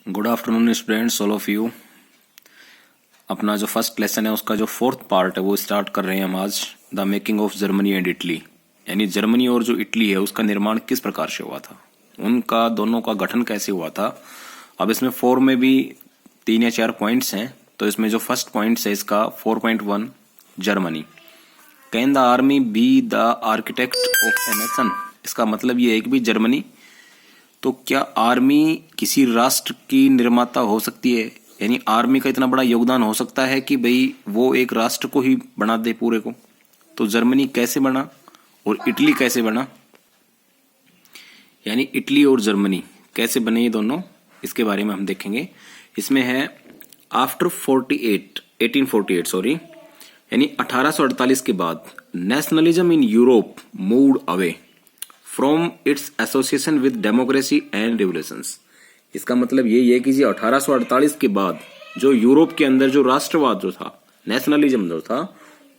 Good afternoon students, all of you. अपना जो first lesson है उसका जो फोर्थ पार्ट है वो स्टार्ट कर रहे हैं हम आज। The making of Germany and Italy, यानी जर्मनी और जो इटली है उसका निर्माण किस प्रकार से हुआ था, उनका दोनों का गठन कैसे हुआ था। अब इसमें 4 में भी 3 या 4 पॉइंट्स हैं। तो इसमें जो फर्स्ट पॉइंट है इसका 4.1 Germany. Can the army be the architect of a nation. इसका मतलब ये है कि भाई जर्मनी, तो क्या आर्मी किसी राष्ट्र की निर्माता हो सकती है, यानी आर्मी का इतना बड़ा योगदान हो सकता है कि भाई वो एक राष्ट्र को ही बना दे पूरे को। तो जर्मनी कैसे बना और इटली कैसे बना, यानी इटली और जर्मनी कैसे बने ये दोनों, इसके बारे में हम देखेंगे। इसमें है आफ्टर 1848 सॉरी, यानी 1848 के बाद nationalism in Europe moved away from its association with democracy and revolutions. इसका मतलब ये है कि जी 1848 के बाद जो यूरोप के अंदर जो राष्ट्रवाद जो था, नेशनलिज्म जो था,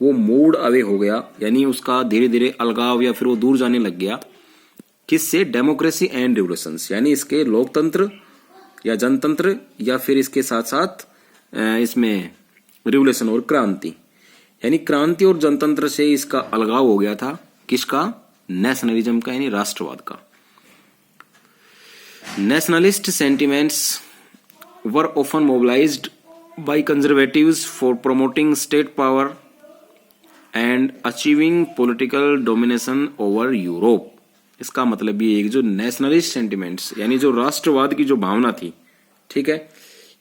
वो मूव्ड अवे हो गया, यानी उसका धीरे धीरे अलगाव या फिर वो दूर जाने लग गया। किससे? डेमोक्रेसी एंड रिवोल्यूशंस, यानी इसके लोकतंत्र या जनतंत्र या फिर इसके साथ साथ इसमें रिवोल्यूशन और क्रांति, यानी क्रांति और जनतंत्र से इसका अलगाव हो गया था। किसका? नेशनलिज्म का, यानी राष्ट्रवाद का। Nationalist sentiments were often mobilised by conservatives for promoting state power and achieving political domination over Europe. इसका मतलब ये है कि जो नेशनलिस्ट सेंटिमेंट्स, यानी जो राष्ट्रवाद की जो भावना थी, ठीक है,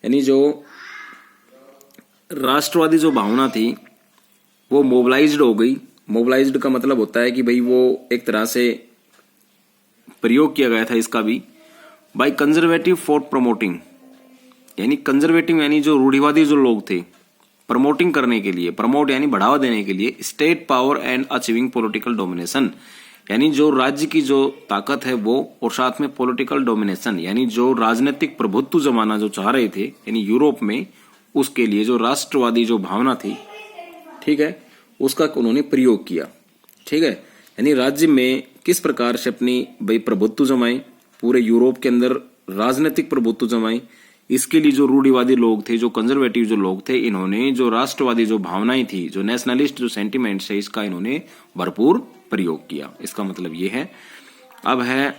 यानी जो राष्ट्रवादी जो भावना थी वो मोबिलाइज्ड हो गई। मोबिलाइज्ड का मतलब होता है कि भाई वो एक तरह से प्रयोग किया गया था इसका भी, बाय कंजर्वेटिव फॉर प्रमोटिंग, यानी कंजर्वेटिव यानी जो रूढ़िवादी जो लोग थे, प्रमोटिंग करने के लिए, प्रमोट यानी बढ़ावा देने के लिए, state power and achieving political domination, यानी जो राज्य की जो ताकत है वो, और साथ में पॉलिटिकल डोमिनेशन, यानी जो राजनीतिक प्रभुत्व जमाना जो चाह रहे थे यानी यूरोप में, उसके लिए जो राष्ट्रवादी जो भावना थी, ठीक है, उसका उन्होंने प्रयोग किया। ठीक है, यानी राज्य में किस प्रकार से अपनी भाई प्रभुत्व जमाए, पूरे यूरोप के अंदर राजनीतिक प्रभुत्व जमाए, इसके लिए जो रूढ़िवादी लोग थे, जो कंजर्वेटिव जो लोग थे, इन्होंने जो राष्ट्रवादी जो भावनाएं थी, जो नेशनलिस्ट जो सेंटिमेंट्स है, इसका इन्होंने भरपूर प्रयोग किया। इसका मतलब ये है। अब है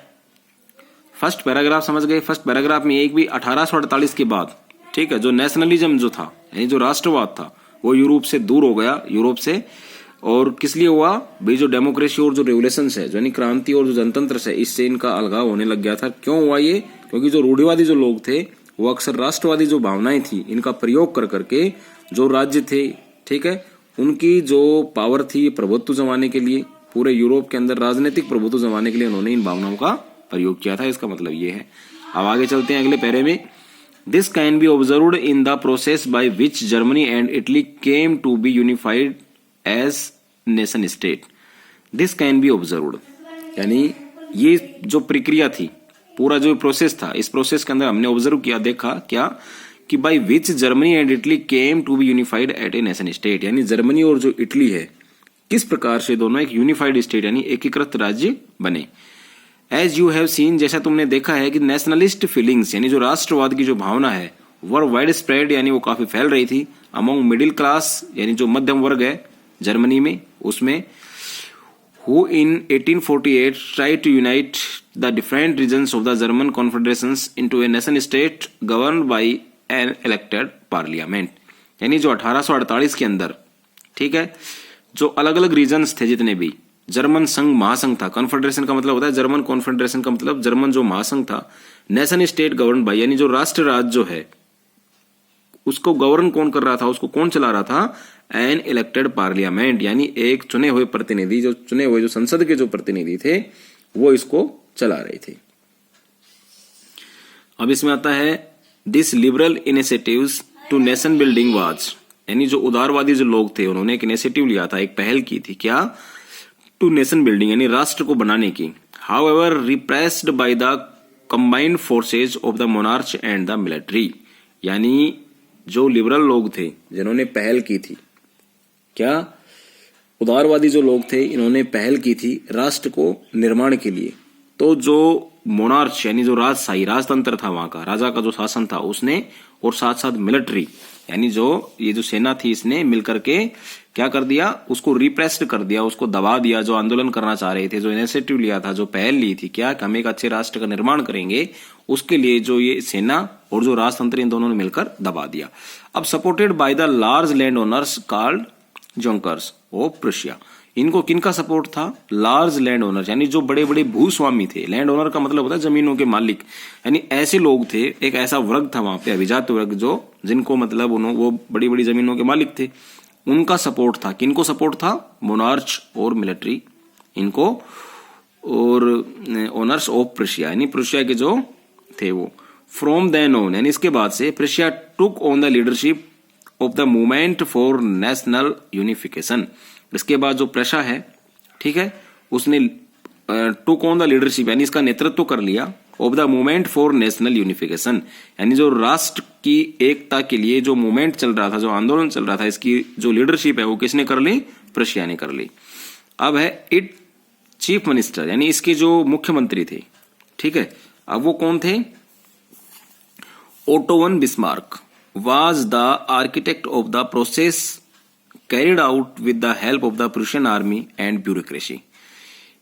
फर्स्ट पैराग्राफ, समझ गए। फर्स्ट पैराग्राफ में एक भी 1848 के बाद, ठीक है, जो नेशनलिज्म जो था, यानी जो राष्ट्रवाद था, वो यूरोप से दूर हो गया, यूरोप से। और किस लिए हुआ भाई? जो डेमोक्रेसी और जो रेवोल्यूशन है, जो यानी क्रांति और जो जनतंत्र है, इससे इनका अलगाव होने लग गया था। क्यों हुआ ये? क्योंकि जो रूढ़िवादी जो लोग थे वो अक्सर राष्ट्रवादी जो भावनाएं थी, इनका प्रयोग कर करके जो राज्य थे, ठीक है, उनकी जो पावर थी प्रभुत्व जमाने के लिए, पूरे यूरोप के अंदर राजनीतिक प्रभुत्व जमाने के लिए उन्होंने इन भावनाओं का प्रयोग किया था। इसका मतलब ये है। अब आगे चलते हैं अगले पैरे में। This can be observed in the process by which Germany and Italy came to be unified as nation state. This can be observed, यानी ये जो प्रक्रिया थी, पूरा जो प्रोसेस था, इस प्रोसेस के अंदर हमने ऑब्जर्व किया, देखा क्या कि by which Germany and Italy came to be unified at a nation state, यानी जर्मनी और जो इटली है किस प्रकार से दोनों एक यूनिफाइड स्टेट यानी एकीकृत राज्य बने। एज यू हैव सीन, जैसा तुमने देखा है कि नेशनलिस्ट फीलिंग्स, यानी जो राष्ट्रवाद की जो भावना है, वर वाइड स्प्रेड, यानी वो काफी फैल रही थी अमंग मिडिल क्लास, यानी जो मध्यम वर्ग है जर्मनी में, उसमें who in 1848 try to unite the different regions of the German confederations into a nation state govern by an elected parliament, यानी जो 1848 के अंदर, ठीक है, जो अलग अलग रीजन्स थे जितने भी, जर्मन संघ महासंघ था, कॉन्फेडरेशन का मतलब होता है जर्मन, कॉन्फेडरेशन का मतलब जर्मन जो महासंघ था, नेशन स्टेट गवर्न बाय, यानी जो राष्ट्र राज्य जो है उसको गवर्न कौन कर रहा था, उसको कौन चला रहा था? एन इलेक्टेड पार्लियामेंट, यानी एक चुने हुए प्रतिनिधि, जो चुने हुए जो संसद के जो प्रतिनिधि थे वो इसको चला रहे थे। अब इसमें आता है this liberal initiatives to nation building was, यानी जो उदारवादी जो लोग थे उन्होंने एक इनिशिएटिव लिया था, एक पहल की थी, क्या? टू नेशन बिल्डिंग, यानी राष्ट्र को बनाने की। However repressed by the combined forces of the monarch and the military, यानी जो लिबरल लोग थे जिन्होंने पहल की थी, क्या उदारवादी जो लोग थे, इन्होंने पहल की थी राष्ट्र को निर्माण के लिए। तो जो मोनार्च यानी जो राजशाही राजतंत्र था वहां का, राजा का जो शासन था उसने, और साथ साथ मिलिट्री यानी जो ये जो सेना थी इसने मिलकर के क्या कर दिया, उसको रिप्रेस्ड कर दिया, उसको दबा दिया। जो आंदोलन करना चाह रहे थे, जो इनिशिएटिव लिया था, जो पहल ली थी, क्या हम एक अच्छे राष्ट्र का निर्माण करेंगे, उसके लिए जो ये सेना और जो राजतंत्र इन दोनों ने मिलकर दबा दिया। अब supported by the large land owners called junkers of Prussia. इनको किनका सपोर्ट था? लार्ज लैंड ओनर यानी जो बड़े बड़े भूस्वामी थे। लैंड ओनर का मतलब होता है जमीनों के मालिक, यानी ऐसे लोग थे, एक ऐसा वर्ग था वहां पे, अभिजात वर्ग, जो जिनको मतलब उन्होंने वो बड़ी बड़ी जमीनों के मालिक थे, उनका सपोर्ट था। किनको सपोर्ट था? मोनार्च और मिलिट्री इनको, और ओनर्स ऑफ प्रुशिया यानी प्रुशिया के जो थे वो। फ्रॉम देन ऑन यानी इसके बाद से Prussia took on the leadership of the movement for national unification. इसके बाद जो प्रुशिया है, ठीक है, उसने टुक ऑन द लीडरशिप यानी इसका नेतृत्व कर लिया of the movement for national unification यानी जो राष्ट्र की एकता के लिए जो मूवमेंट चल रहा था, जो आंदोलन चल रहा था, इसकी जो लीडरशिप है वो किसने कर ली? प्रुशिया ने कर ली। अब है इट चीफ मिनिस्टर यानी इसके जो मुख्यमंत्री थे, ठीक है, अब वो कौन थे? Auto von Bismarck was the architect of the process carried out with the help of the Prussian army and bureaucracy।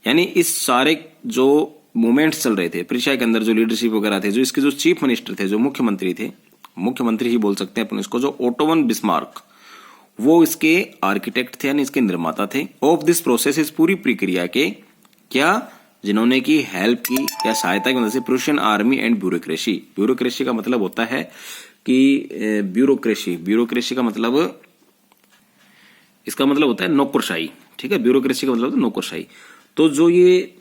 यानी इस सारे जो मूवमेंट्स चल रहे थे प्रुशिया के अंदर, जो लीडरशिप वगैरह थे, जो इसके जो चीफ मिनिस्टर थे, जो मुख्यमंत्री थे, मुख्यमंत्री ही बोल सकते हैं अपन इसको, जो ओटो वन बिस्मार्क, वो इसके आर्किटेक्ट थे यानी इसके निर्माता थे। ऑफ दिस प्रोसेस, इस पूरी प्रक्रिया के, क्या, जिन्होंने की हेल्प की या सहायता की मदद से, Prussian army and bureaucracy. Bureaucracy का मतलब होता है कि ब्यूरोक्रेसी का मतलब, इसका मतलब होता है नौकरशाही, ठीक है, ब्यूरोक्रेसी का मतलब नौकरशाही। तो जो ये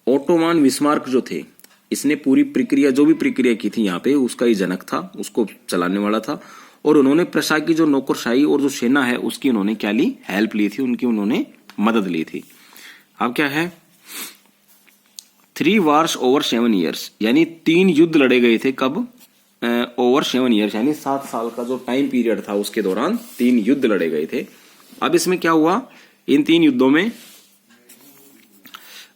ओटोमान बिस्मार्क जो थे, इसने पूरी प्रक्रिया, जो भी प्रक्रिया की थी यहाँ पे, उसका ही जनक था, उसको चलाने वाला था, और उन्होंने प्रशा की जो नौकरशाही और जो सेना है उसकी उन्होंने क्या ली? हेल्प ली थी, उनकी उन्होंने मदद ली थी। अब क्या है? 3 wars over 7 years यानी 3 युद्ध लड़े गए थे। कब? ओवर 7 years यानी 7 साल का जो टाइम पीरियड था उसके दौरान 3 युद्ध लड़े गए थे। अब इसमें क्या हुआ? इन 3 युद्धों में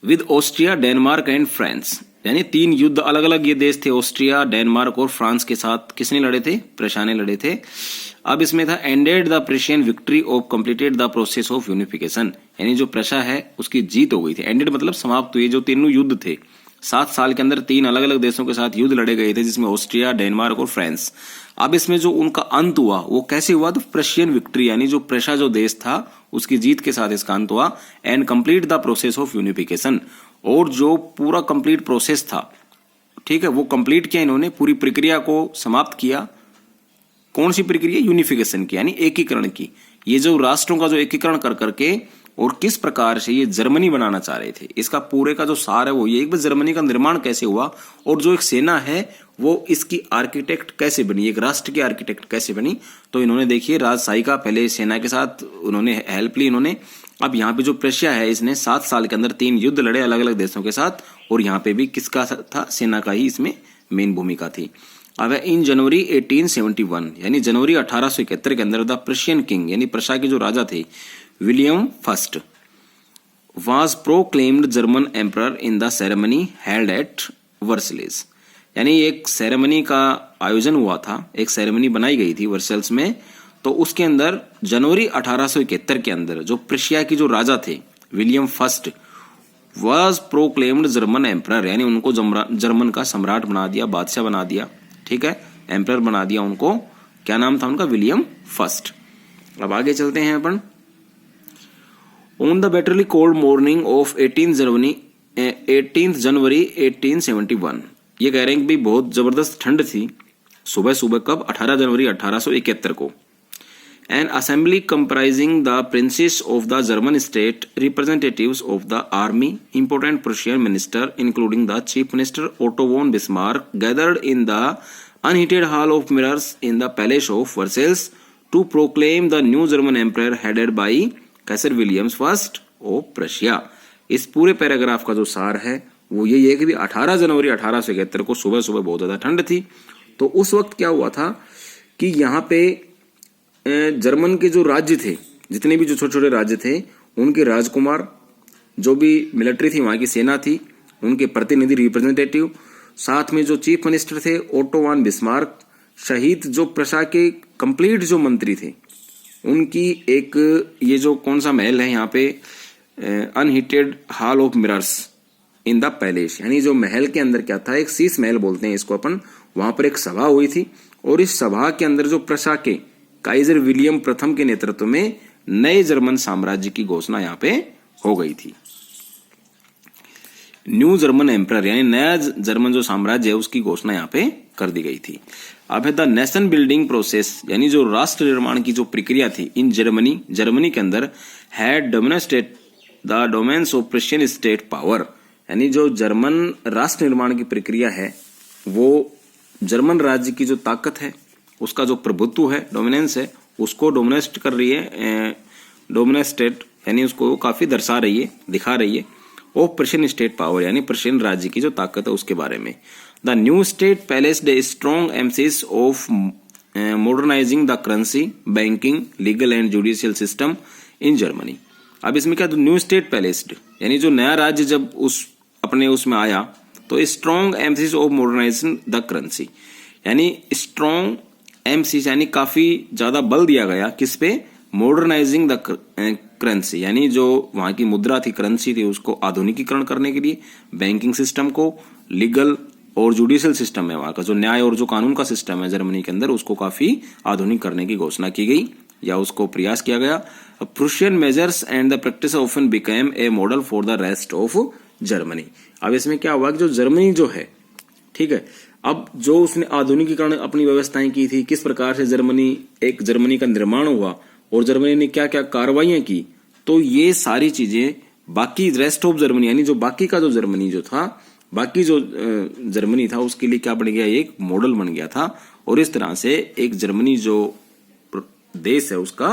with Austria, Denmark and France यानी 3 युद्ध अलग अलग ये देश थे, ऑस्ट्रिया, डेनमार्क और फ्रांस के साथ किसने लड़े थे? प्रुशिया ने लड़े थे। अब इसमें था ended the Prussian victory of completed the process of unification यानी जो प्रुशिया है उसकी जीत हो गई थी। एंडेड मतलब समाप्त हुई। जो तीनों युद्ध थे 7 साल के अंदर 3 अलग अलग देशों के साथ युद्ध लड़े गए थे, जिसमें ऑस्ट्रिया, डेनमार्क और फ्रांस। अब इसमें जो उनका अंत हुआ वो कैसे हुआ? तो प्रुशियन विक्ट्री यानी जो प्रुशिया जो देश था उसकी जीत के साथ इसका अंत हुआ। And complete the process of unification, और जो पूरा कंप्लीट प्रोसेस था, ठीक है, वो कंप्लीट किया इन्होंने, पूरी प्रक्रिया को समाप्त किया। कौन सी प्रक्रिया? यूनिफिकेशन की यानी एकीकरण की। ये जो राष्ट्रों का जो एकीकरण कर करके और किस प्रकार से ये जर्मनी बनाना चाह रहे थे, इसका पूरे का जो सार है वो ये, एक बार जर्मनी का निर्माण कैसे हुआ, और जो एक सेना है वो इसकी आर्किटेक्ट कैसे बनी, एक राष्ट्र की आर्किटेक्ट कैसे बनी। तो इन्होंने देखिए राजशाही का पहले सेना के साथ उन्होंने हेल्प ली इन्होंने। अब यहाँ पे जो प्रुशिया है इसने 7 साल के अंदर 3 युद्ध लड़े अलग अलग देशों के साथ, और यहाँ पे भी किसका था? सेना का ही इसमें मेन भूमिका थी। अब इन जनवरी 1871 यानी जनवरी 1871 के अंदर द प्रुशियन किंग यानी प्रुशिया के जो राजा थे William first was proclaimed German emperor in the ceremony held at वर्सलेस यानी एक सेरेमनी का आयोजन हुआ था, एक सेरेमनी बनाई गई थी वर्सल्स में। तो उसके अंदर जनवरी 1871 के अंदर जो प्रुशिया की जो राजा थे William first was proclaimed German emperor यानी उनको जर्मन का सम्राट बना दिया, बादशाह बना दिया, ठीक है, एम्परर बना दिया उनको। क्या नाम था उनका? William first. अब आगे चलते हैं अपन। On the bitterly cold morning of 18 जनवरी 1871 ये कह रहे हैं कि बहुत जबरदस्त ठंड थी सुबह सुबह। कब? 18 जनवरी 1871 को। An assembly comprising the princes of the German state, representatives of the army, important Prussian minister including the chief minister Otto von Bismarck gathered in the unheated Hall of Mirrors in the palace of Versailles to proclaim the new German emperor headed by Kaiser Williams first of Prussia. इस पूरे paragraph का जो सार है वो यही है कि 18 जनवरी 1871 को सुबह सुबह बहुत ज्यादा ठंड थी। तो उस वक्त क्या हुआ था कि यहाँ पे जर्मन के जो राज्य थे, जितने भी जो छोटे छोटे राज्य थे, उनके राजकुमार, जो भी मिलिट्री थी, वहां की सेना थी, उनके प्रतिनिधि रिप्रेजेंटेटिव, साथ में जो चीफ मिनिस्टर थे ओटो वन बिस्मार्क, शहीद जो प्रशा के कंप्लीट जो मंत्री थे उनकी एक ये जो कौन सा महल है यहाँ पे, unheated Hall of Mirrors in the palace, यानी जो महल के अंदर क्या था, एक शीश महल बोलते हैं इसको अपन, वहां पर एक सभा हुई थी और इस सभा के अंदर जो प्रशा के काइजर विलियम प्रथम के नेतृत्व में नए जर्मन साम्राज्य की घोषणा यहाँ पे हो गई थी। न्यू जर्मन एम्परर यानी नया जर्मन जो साम्राज्य है उसकी घोषणा यहाँ पे कर दी गई थी। अब है द नेशन बिल्डिंग प्रोसेस यानी जो राष्ट्र निर्माण की जो प्रक्रिया थी इन जर्मनी, जर्मनी के अंदर had dominated the domains of Prussian state power, यानी जो जर्मन राष्ट्र निर्माण की प्रक्रिया है वो जर्मन राज्य की जो ताकत है उसका जो प्रभुत्व है, डोमिनेंस है, उसको डोमिनेट कर रही है, डोमिनेटेड यानी उसको काफी दर्शा रही है, दिखा रही है। ऑफ पर्शियन स्टेट पावर यानी पर्शियन राज्य की जो ताकत है उसके बारे में। The new state placed a strong emphasis of modernising the currency, banking, legal and judicial system in Germany. अब इसमें क्या, न्यू स्टेट प्लेस्ड यानी जो नया राज्य जब उस अपने उसमें आया तो strong emphasis of modernising the currency, यानी स्ट्रॉन्ग एम्फेसिस यानी काफी ज्यादा बल दिया गया किस पे, मॉडर्नाइजिंग द करेंसी, यानी जो वहां की मुद्रा थी, करेंसी थी, उसको आधुनिकीकरण करने के लिए, बैंकिंग सिस्टम को, लीगल और जुडिशियल सिस्टम है वहां का जो न्याय और जो कानून का सिस्टम है जर्मनी के अंदर उसको काफी आधुनिक करने की घोषणा की गई या उसको प्रयास किया गया। Prussian measures and the practice often became a model for the rest of Germany. अब इसमें क्या हुआ कि जो जर्मनी जो है, ठीक है, अब जो उसने आधुनिकीकरण अपनी व्यवस्थाएं की थी, किस प्रकार से जर्मनी का निर्माण हुआ और जर्मनी ने क्या क्या कार्रवाइयां की, तो ये सारी चीजें बाकी रेस्ट ऑफ जर्मनी यानी जो बाकी का जो जर्मनी जो था, बाकी जो जर्मनी था उसके लिए क्या बन गया, एक मॉडल बन गया था और इस तरह से एक जर्मनी जो देश है उसका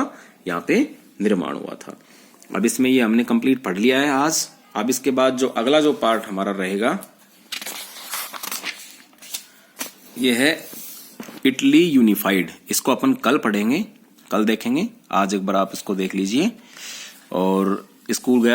यहाँ पे निर्माण हुआ था। अब इसमें ये हमने कंप्लीट पढ़ लिया है आज। अब इसके बाद जो अगला जो पार्ट हमारा रहेगा ये है इटली यूनिफाइड। इसको अपन कल पढ़ेंगे, कल देखेंगे। आज एक बार आप इसको देख लीजिए। और स्कूल गया